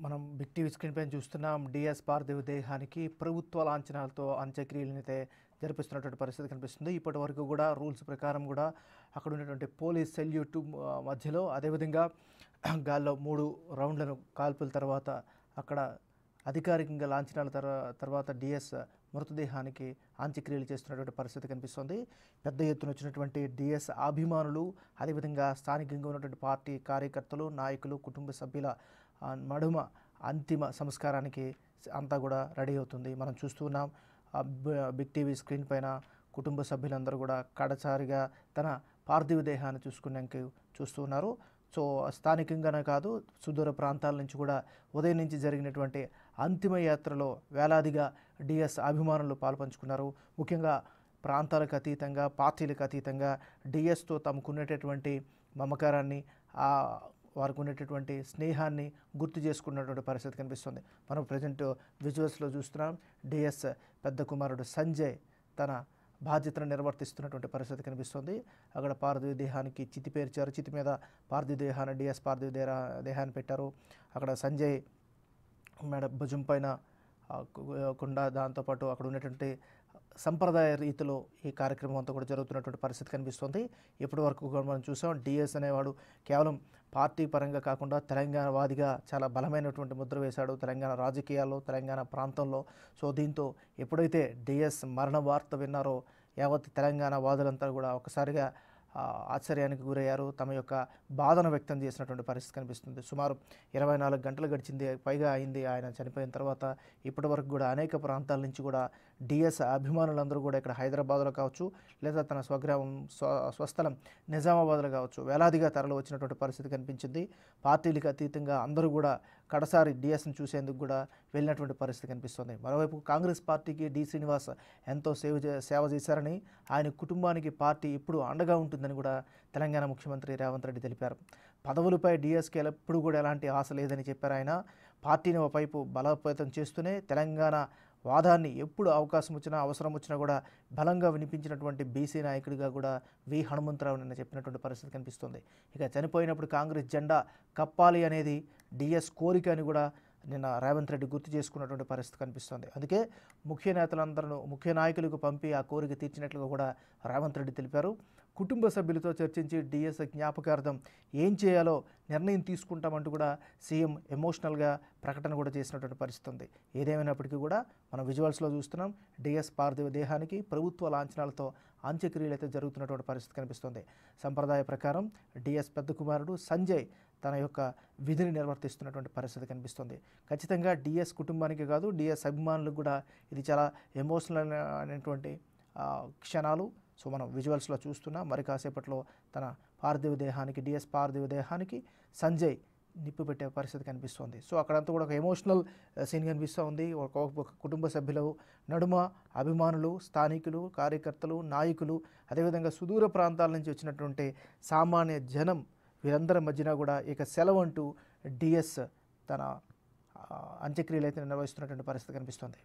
మనం big TV screen పైన చూస్తున్నాం. డిఎస్ పార్థివ దేహానికి ప్రభుత్వ లాంఛనాలతో అంత్యక్రియలనైతే జరిపిస్తున్నటువంటి పరిస్థితి కనిపిస్తుంది. ఇప్పటి వరకు కూడా రూల్స్ ప్రకారం కూడా అక్కడ ఉన్నటువంటి పోలీస్ సెల్యూట్ మధ్యలో, అదేవిధంగా గాల్లో 3 రౌండ్లను కాల్పుల తర్వాత అక్కడ అధికారికంగా లాంఛనాల తర్వాత డిఎస్ మృతదేహానికి అంత్యక్రియలు చేస్తున్నటువంటి పరిస్థితి కనిపిస్తుంది. పెద్ద ఎత్తున వచ్చినటువంటి డిఎస్ అభిమానులు, అదేవిధంగా స్థానికంగా ఉన్నటువంటి పార్టీ కార్యకర్తలు, నాయకులు, కుటుంబ సభ్యుల నడుమ అంతిమ సంస్కారానికి అంతా కూడా రెడీ అవుతుంది. మనం చూస్తున్నాం బిగ్ టీవీ స్క్రీన్ పైన కుటుంబ సభ్యులందరూ కూడా కడసారిగా తన పార్థివ దేహాన్ని చూస్తున్నారు. సో స్థానికంగానే కాదు, సుదూర ప్రాంతాల నుంచి కూడా ఉదయం నుంచి జరిగినటువంటి అంతిమ యాత్రలో వేలాదిగా డిఎస్ అభిమానులు పాల్పంచుకున్నారు. ముఖ్యంగా ప్రాంతాలకు అతీతంగా, పార్టీలకు అతీతంగా డిఎస్తో తమకున్నటువంటి మమకారాన్ని, వారికి ఉన్నటువంటి స్నేహాన్ని గుర్తు చేసుకున్నటువంటి పరిస్థితి కనిపిస్తుంది. మనం ప్రజెంట్ విజువల్స్లో చూస్తున్నాం. డిఎస్ పెద్ద కుమారుడు సంజయ్ తన బాధ్యతను నిర్వర్తిస్తున్నటువంటి పరిస్థితి కనిపిస్తుంది. అక్కడ పార్థివ దేహానికి చితి పేర్చారు. చితి మీద పార్థివ దేహాన్ని, డిఎస్ పార్థివ దేహాన్ని పెట్టారు. అక్కడ సంజయ్ భుజం పైన కుండ, దాంతోపాటు అక్కడ ఉన్నటువంటి సంప్రదాయ రీతిలో ఈ కార్యక్రమం అంతా కూడా జరుగుతున్నటువంటి పరిస్థితి కనిపిస్తుంది. ఇప్పటి వరకు కూడా మనం చూసాం, డిఎస్ అనేవాడు కేవలం పార్టీ పరంగా కాకుండా తెలంగాణ వాదిగా చాలా బలమైనటువంటి ముద్ర వేశాడు తెలంగాణ రాజకీయాల్లో, తెలంగాణ ప్రాంతంలో. సో దీంతో ఎప్పుడైతే డిఎస్ మరణ వార్త విన్నారో యావత్ తెలంగాణ వాదులంతా కూడా ఒకసారిగా ఆశ్చర్యానికి గురయ్యారు. తమ యొక్క బాధను వ్యక్తం చేసినటువంటి పరిస్థితి కనిపిస్తుంది. సుమారు 24 గంటలు గడిచింది, పైగా అయింది ఆయన చనిపోయిన తర్వాత. ఇప్పటి వరకు కూడా అనేక ప్రాంతాల నుంచి కూడా డిఎస్ అభిమానులందరూ కూడా ఇక్కడ హైదరాబాద్లో కావచ్చు, లేదా తన స్వగ్రామం స్వస్థలం నిజామాబాద్లో కావచ్చు, వేలాదిగా తరలి వచ్చినటువంటి పరిస్థితి కనిపించింది. పార్టీలకు అతీతంగా అందరూ కూడా కడసారి డిఎస్ని చూసేందుకు కూడా వెళ్ళినటువంటి పరిస్థితి కనిపిస్తుంది. మరోవైపు కాంగ్రెస్ పార్టీకి డి శ్రీనివాస్ ఎంతో సేవ చేశారని, ఆయన కుటుంబానికి పార్టీ ఇప్పుడు అండగా ఉంటుందని కూడా తెలంగాణ ముఖ్యమంత్రి రేవంత్ రెడ్డి తెలిపారు. పదవులపై డిఎస్కి ఎప్పుడు కూడా ఎలాంటి ఆశ లేదని చెప్పారు ఆయన. పార్టీని ఒకవైపు బలోపేతం చేస్తూనే తెలంగాణ వాదాన్ని ఎప్పుడు అవకాశం వచ్చినా, అవసరం వచ్చినా కూడా బలంగా వినిపించినటువంటి బీసీ నాయకుడిగా కూడా వి హనుమంతరావు నిన్న చెప్పినటువంటి పరిస్థితి కనిపిస్తుంది. ఇక చనిపోయినప్పుడు కాంగ్రెస్ జెండా కప్పాలి అనేది డిఎస్ కోరిక అని కూడా నిన్న రేవంత్ రెడ్డి గుర్తు చేసుకున్నటువంటి పరిస్థితి కనిపిస్తుంది. అందుకే ముఖ్య నేతలందరూ, ముఖ్య నాయకులకు పంపి ఆ కోరిక తీర్చినట్లుగా కూడా రేవంత్ రెడ్డి తెలిపారు. కుటుంబ సభ్యులతో చర్చించి డిఎస్ జ్ఞాపకార్థం ఏం చేయాలో నిర్ణయం తీసుకుంటామంటూ కూడా సీఎం ఎమోషనల్గా ప్రకటన కూడా చేసినటువంటి పరిస్థితి ఉంది. ఏదేమైనప్పటికీ కూడా మనం విజువల్స్లో చూస్తున్నాం, డిఎస్ పార్థివ దేహానికి ప్రభుత్వ లాంఛనాలతో అంత్యక్రియలు అయితే జరుగుతున్నటువంటి పరిస్థితి కనిపిస్తుంది. సంప్రదాయ ప్రకారం డిఎస్ పెద్ద కుమారుడు సంజయ్ తన యొక్క విధిని నిర్వర్తిస్తున్నటువంటి పరిస్థితి కనిపిస్తుంది. ఖచ్చితంగా డిఎస్ కుటుంబానికి కాదు, డిఎస్ అభిమానులకు కూడా ఇది చాలా ఎమోషనల్ అయినటువంటి క్షణాలు. సో మనం విజువల్స్లో చూస్తున్నాం. మరి కాసేపట్లో తన పార్థివ దేహానికి, డిఎస్ పార్థివ దేహానికి సంజయ్ నిప్పు పెట్టే పరిస్థితి కనిపిస్తుంది. సో అక్కడంతా కూడా ఒక ఎమోషనల్ సీన్ కనిపిస్తూ ఉంది. ఒక కుటుంబ సభ్యులు నడుమ అభిమానులు, స్థానికులు, కార్యకర్తలు, నాయకులు, అదేవిధంగా సుదూర ప్రాంతాల నుంచి వచ్చినటువంటి సామాన్య జనం, వీరందరి మధ్యన కూడా ఇక సెలవు అంటూ డిఎస్ తన అంత్యక్రియలు అయితే నిర్వహిస్తున్నటువంటి పరిస్థితి కనిపిస్తుంది.